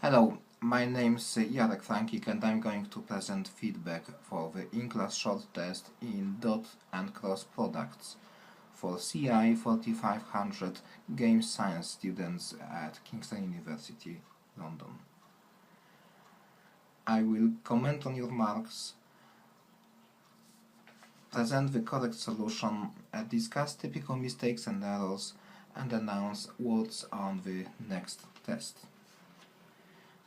Hello, my name's Jarek Frankik and I'm going to present feedback for the in-class short test in dot and cross products for CI4500 Games Science students at Kingston University, London. I will comment on your marks, present the correct solution, discuss typical mistakes and errors, and announce what's on the next test.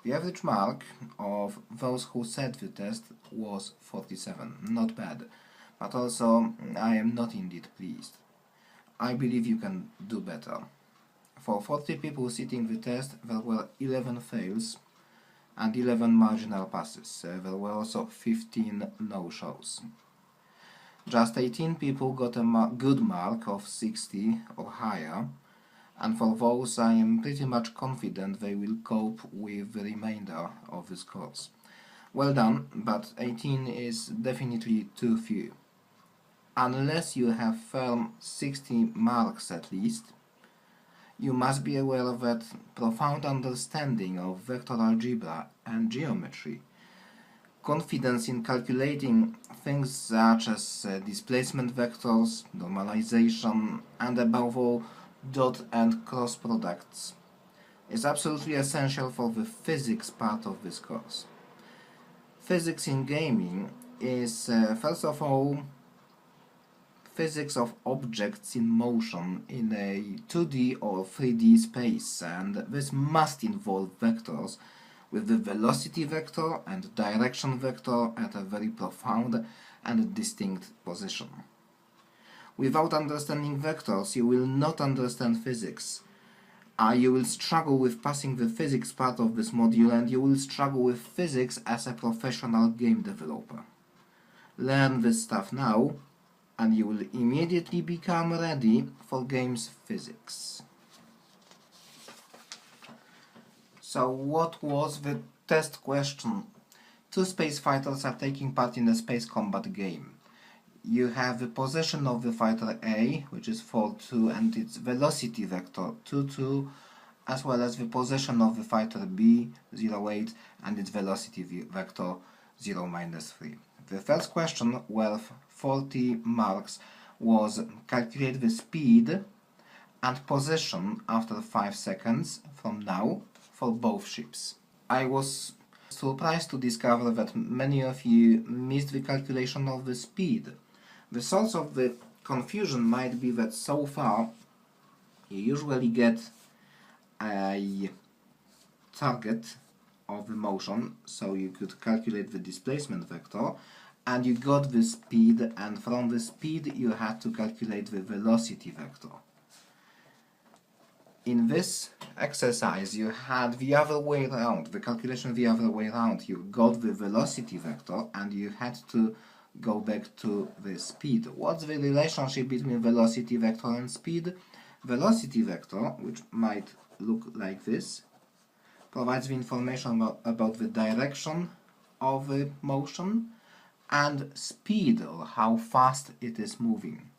The average mark of those who set the test was 47. Not bad, but also I am not indeed pleased. I believe you can do better. For 40 people sitting the test, there were 11 fails and 11 marginal passes. There were also 15 no-shows. Just 18 people got a good mark of 60 or higher, and for those I am pretty much confident they will cope with the remainder of this course. Well done, but 18 is definitely too few. Unless you have firm 60 marks at least, you must be aware that profound understanding of vector algebra and geometry, confidence in calculating things such as displacement vectors, normalization, and above all dot and cross products is absolutely essential for the physics part of this course. Physics in gaming is first of all physics of objects in motion in a 2D or 3D space, and this must involve vectors with the velocity vector and direction vector at a very profound and distinct position. Without understanding vectors, you will not understand physics. You will struggle with passing the physics part of this module, and you will struggle with physics as a professional game developer. Learn this stuff now, and you will immediately become ready for games physics. So what was the test question? Two space fighters are taking part in a space combat game. You have the position of the fighter A, which is 4,2, and its velocity vector 2,2, as well as the position of the fighter B, 0,8, and its velocity vector 0-3. The first question, worth 40 marks, was calculate the speed and position after 5 seconds from now for both ships. I was surprised to discover that many of you missed the calculation of the speed. The source of the confusion might be that so far you usually get a target of the motion, so you could calculate the displacement vector, and you got the speed, and from the speed you had to calculate the velocity vector. In this exercise you had the other way around, the calculation the other way around. You got the velocity vector and you had to go back to the speed. What's the relationship between velocity vector and speed? Velocity vector, which might look like this, provides the information about the direction of the motion, and speed, or how fast it is moving.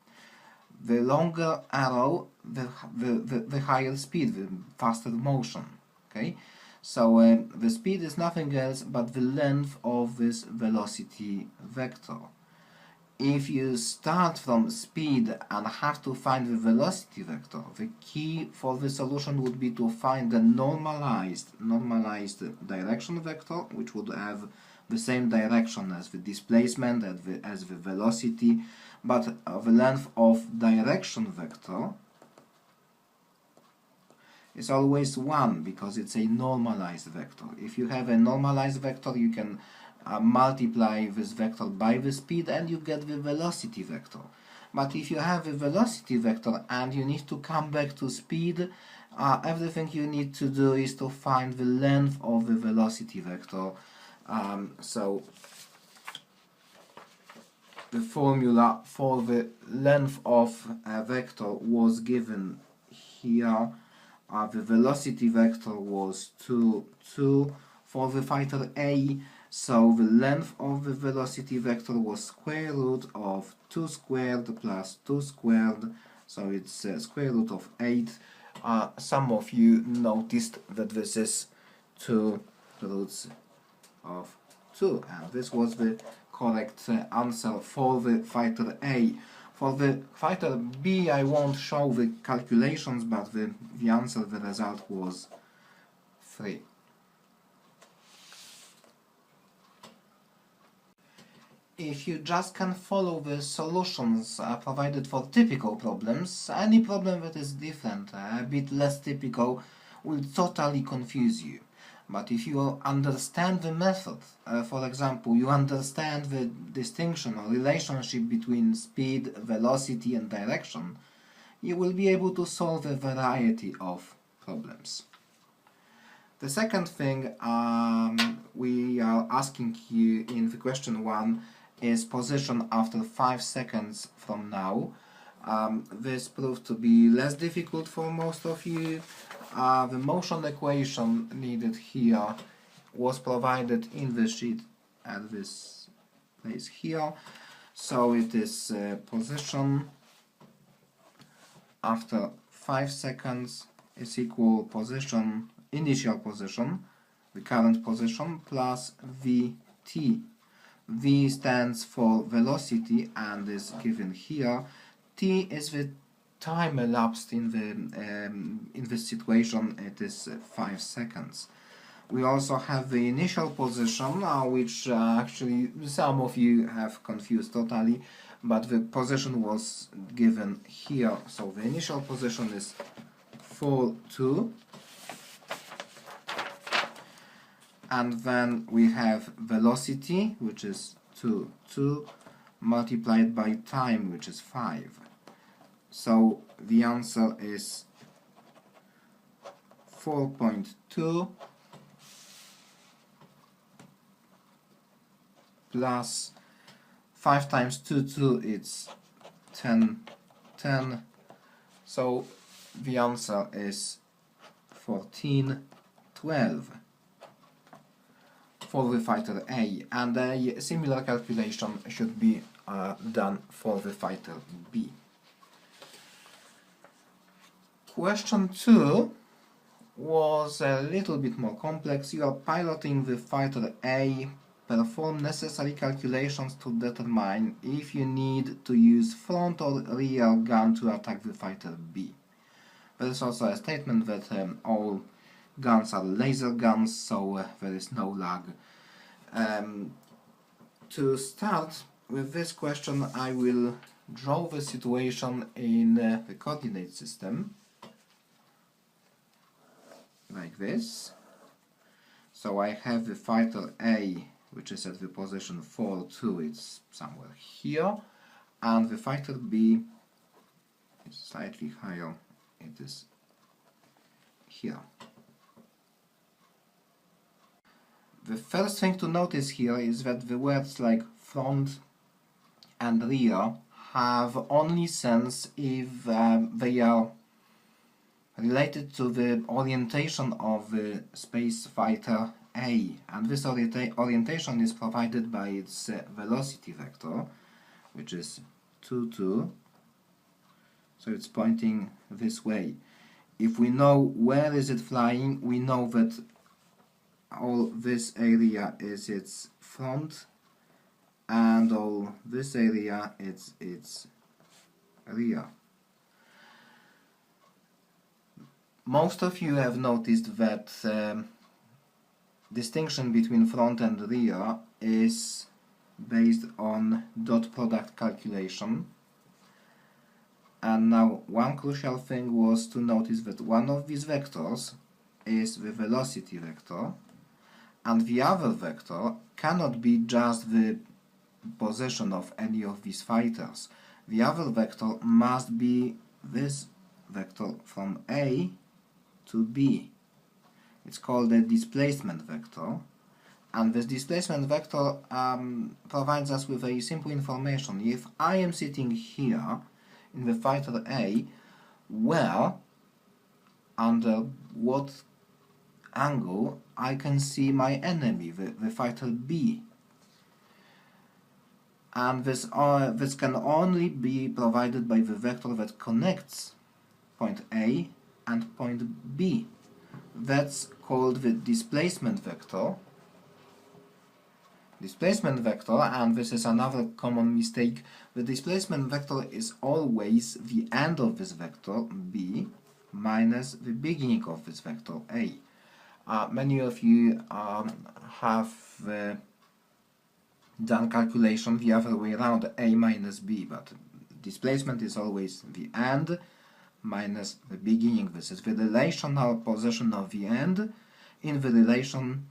The longer arrow, the higher speed, the faster motion. Okay? So the speed is nothing else but the length of this velocity vector. If you start from speed and have to find the velocity vector, the key for the solution would be to find the normalized direction vector, which would have the same direction as the displacement, as the velocity, but the length of direction vector is always 1 because it's a normalized vector. If you have a normalized vector, you can multiply this vector by the speed and you get the velocity vector. But if you have a velocity vector and you need to come back to speed, everything you need to do is to find the length of the velocity vector. So the formula for the length of a vector was given here. The velocity vector was 2, 2 for the fighter A, so the length of the velocity vector was square root of 2 squared plus 2 squared, so it's square root of 8. Some of you noticed that this is 2 roots of 2, and this was the correct answer for the fighter A. For the fighter B, I won't show the calculations, but the answer, the result was 3. If you just can follow the solutions provided for typical problems, any problem that is different, a bit less typical, will totally confuse you. But if you understand the method, for example, you understand the distinction or relationship between speed, velocity and direction, you will be able to solve a variety of problems. The second thing we are asking you in the question 1 is position after 5 seconds from now. This proved to be less difficult for most of you. The motion equation needed here was provided in the sheet at this place here. So it is position after 5 seconds is equal position, initial position, the current position, plus Vt. V stands for velocity and is given here. T is the time elapsed in this situation. It is 5 seconds. We also have the initial position, which actually some of you have confused totally, but the position was given here. So the initial position is 4, 2. And then we have velocity, which is 2, 2, multiplied by time, which is 5. So the answer is 4.2 plus 5 times 2, 2, it's 10, 10. So the answer is 14, 12. For the fighter A, and a similar calculation should be done for the fighter B. Question 2 was a little bit more complex. You are piloting the fighter A. Perform necessary calculations to determine if you need to use front or rear gun to attack the fighter B. There is also a statement that all guns are laser guns, so there is no lag. To start with this question, I will draw the situation in the coordinate system, like this. So I have the fighter A, which is at the position 4, 2, it's somewhere here, and the fighter B is slightly higher, it is here. The first thing to notice here is that the words like front and rear have only sense if they are related to the orientation of the space fighter A, and this orientation is provided by its velocity vector, which is 2, 2, so it's pointing this way. If we know where is it flying, we know that all this area is its front and all this area is its rear. Most of you have noticed that distinction between front and rear is based on dot product calculation. And now one crucial thing was to notice that one of these vectors is the velocity vector, and the other vector cannot be just the position of any of these fighters. The other vector must be this vector from A to B. It's called a displacement vector, and this displacement vector provides us with a simple information. If I am sitting here in the fighter A, where, under what angle I can see my enemy, the fighter B. And this can only be provided by the vector that connects point A and point B. That's called the displacement vector. Displacement vector, and this is another common mistake, the displacement vector is always the end of this vector, b, minus the beginning of this vector, a. Many of you have done calculation the other way around, a minus b, but displacement is always the end minus the beginning. This is the relational position of the end in the relation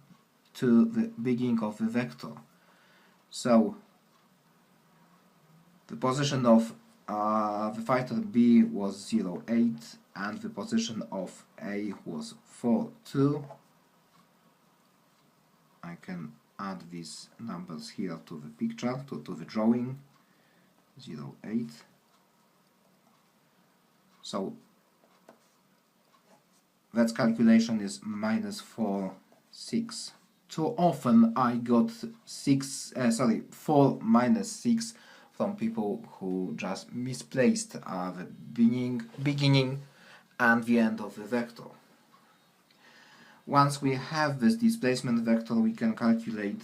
to the beginning of the vector. So the position of the factor b was 0, 8, and the position of a was 4, 2. I can add these numbers here to the picture, to the drawing, 0, 8. So that calculation is minus 4, 6. Too often I got 4 minus 6 from people who just misplaced the beginning and the end of the vector. Once we have this displacement vector, we can calculate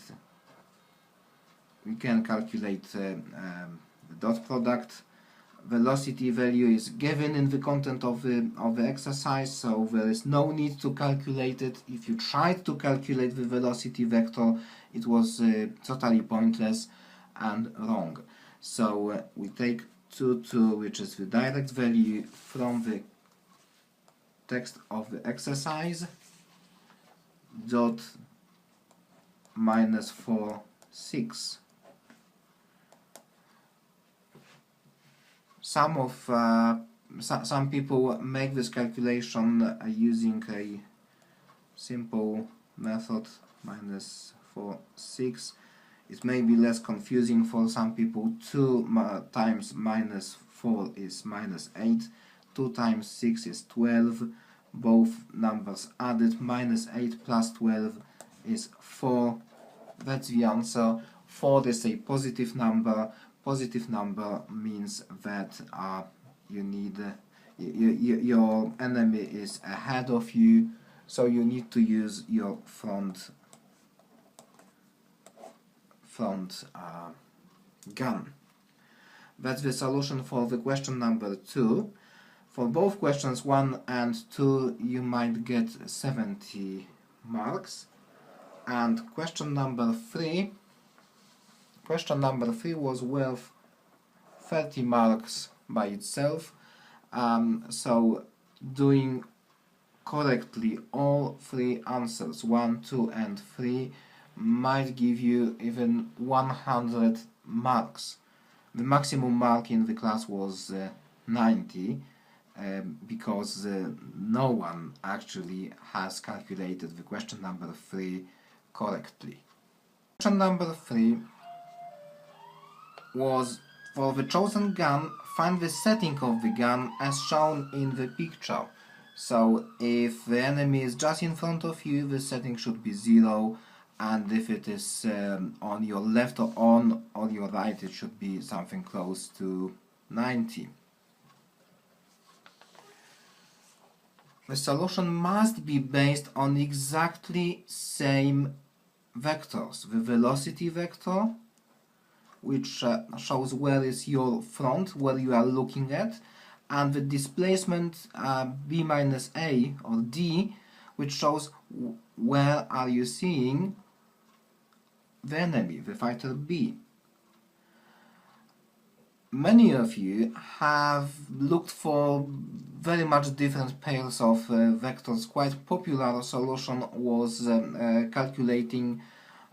the dot product. Velocity value is given in the content of the exercise, so there is no need to calculate it. If you tried to calculate the velocity vector, it was totally pointless and wrong. So we take 2, 2, which is the direct value from the text of the exercise, dot minus 4, 6. Some people make this calculation using a simple method, minus 4, 6. It may be less confusing for some people. 2 times minus 4 is minus 8, 2 times 6 is 12, both numbers added, minus 8 plus 12 is 4. That's the answer. 4 is a positive number. Positive number means that your enemy is ahead of you, so you need to use your front gun. That's the solution for the question number 2. For both questions 1 and 2 you might get 70 marks, and question number 3 was worth 30 marks by itself. So doing correctly all 3 answers, 1, 2 and 3, might give you even 100 marks. The maximum mark in the class was 90, because no one actually has calculated the question number 3 correctly. Question number 3 was, for the chosen gun, find the setting of the gun as shown in the picture. So if the enemy is just in front of you, the setting should be 0, and if it is on your left or on your right, it should be something close to 90. The solution must be based on exactly same vectors. The velocity vector, which shows where is your front, where you are looking at, and the displacement b minus a, or d, which shows where are you seeing the enemy, the fighter b. Many of you have looked for very much different pairs of vectors. Quite popular solution was calculating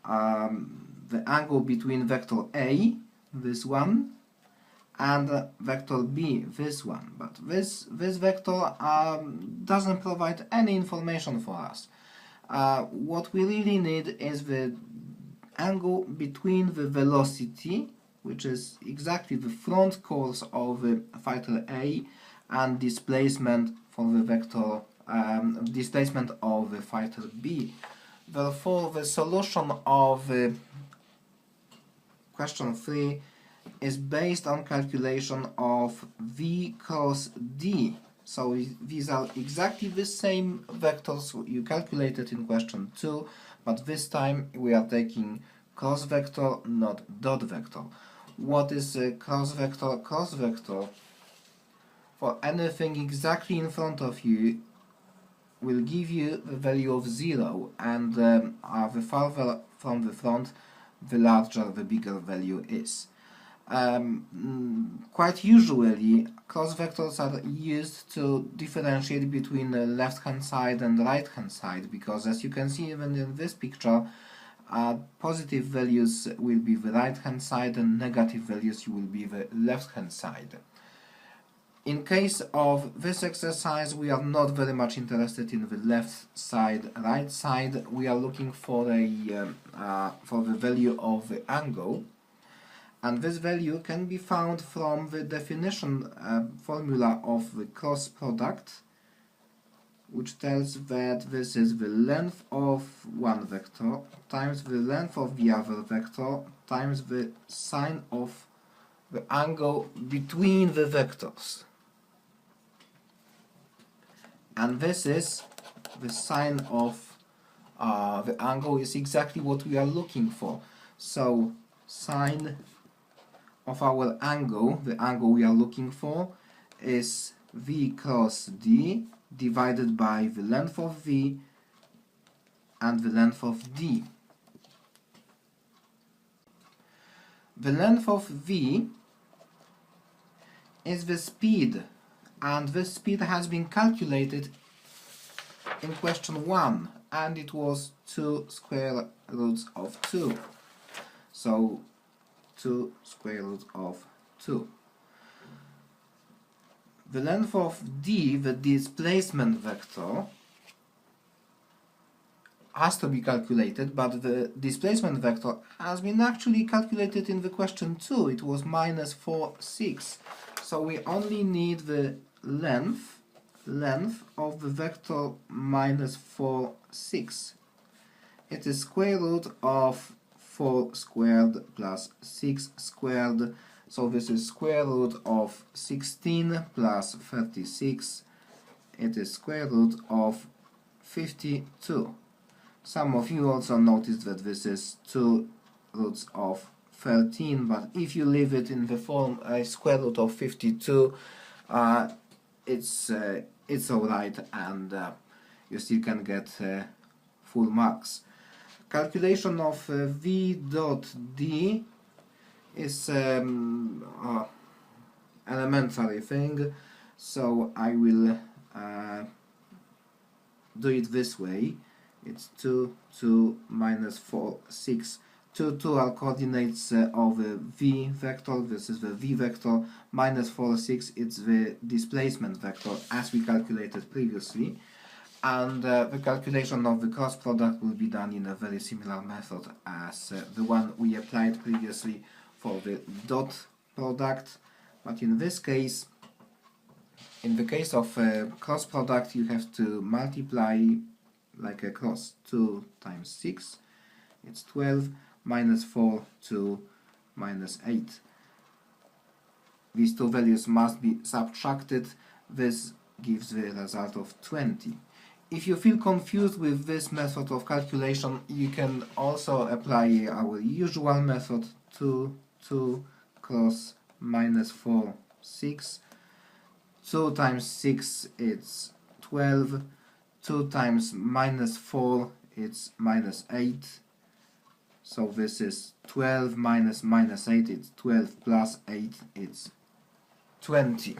the angle between vector A, this one, and vector B, this one. But this vector doesn't provide any information for us. What we really need is the angle between the velocity, which is exactly the front course of the fighter A, and displacement for the vector displacement of the fighter B. Therefore, the solution of question 3 is based on calculation of V cross D. So these are exactly the same vectors you calculated in question 2, but this time we are taking cross vector, not dot vector. What is a cross vector? Cross vector, for anything exactly in front of you, will give you the value of 0, and the farther from the front, the larger, the bigger value is. Quite usually, cross vectors are used to differentiate between the left-hand side and the right-hand side, because as you can see even in this picture, positive values will be the right-hand side and negative values will be the left-hand side. In case of this exercise, we are not very much interested in the left side, right side. We are looking for the value of the angle, and this value can be found from the definition formula of the cross product, which tells that this is the length of one vector times the length of the other vector times the sine of the angle between the vectors. And this is the sine of the angle is exactly what we are looking for. So sine of our angle, the angle we are looking for, is v cross d divided by the length of v and the length of d. The length of v is the speed, and this speed has been calculated in question 1, and it was 2 square roots of 2. So 2 square roots of 2. The length of d, the displacement vector, has to be calculated, but the displacement vector has been actually calculated in the question 2. It was minus 4, 6. So we only need the length of the vector minus 4, 6. It is square root of 4 squared plus 6 squared. So this is square root of 16 plus 36. It is square root of 52. Some of you also noticed that this is 2 roots of 13, but if you leave it in the form square root of 52, it's alright, and you still can get full marks. Calculation of v dot d is elementary thing, so I will do it this way. It's 2, 2, minus 4, 6. 2, 2 are coordinates of the v vector. This is the v vector. Minus 4, 6, it's the displacement vector, as we calculated previously. And the calculation of the cross product will be done in a very similar method as the one we applied previously for the dot product. But in this case, in the case of cross product, you have to multiply like a cross. 2 times 6, it's 12, minus 4, 2, minus 8. These two values must be subtracted. This gives the result of 20. If you feel confused with this method of calculation, you can also apply our usual method. 2, 2, cross, minus 4, 6. 2 times 6, it's 12. 2 times minus 4, it's minus 8. So this is 12 minus minus 8, it's 12 plus 8, it's 20.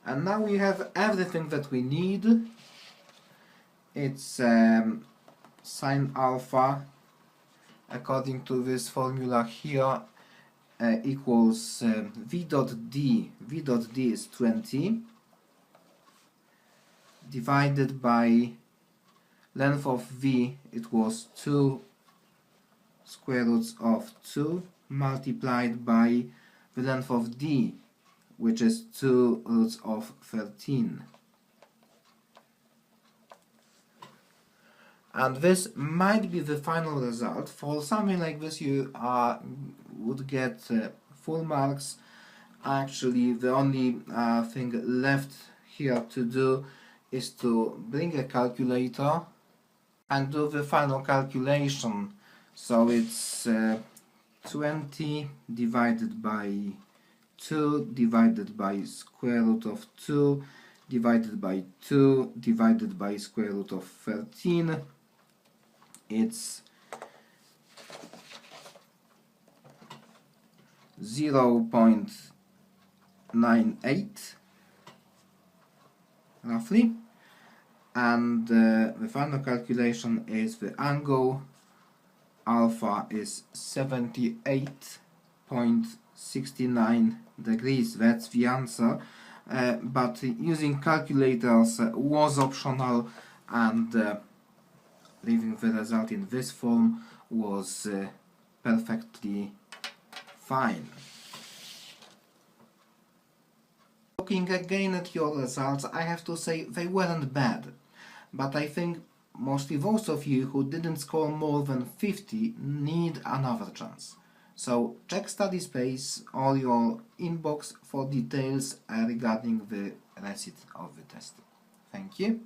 And now we have everything that we need. It's sine alpha, according to this formula here, equals v dot d. v dot d is 20, divided by length of v, it was 2 square roots of 2, multiplied by the length of d, which is 2 roots of 13. And this might be the final result. For something like this you would get full marks, Actually, the only thing left here to do is to bring a calculator and do the final calculation. So it's 20 divided by 2 divided by square root of 2 divided by 2 divided by square root of 13. It's 0.98 roughly, and the final calculation is the angle alpha is 78.69 degrees. That's the answer, but using calculators was optional, and leaving the result in this form was perfectly fine. Looking again at your results, I have to say they weren't bad, but I think mostly those of you who didn't score more than 50 need another chance. So check study space or your inbox for details regarding the receipt of the test. Thank you.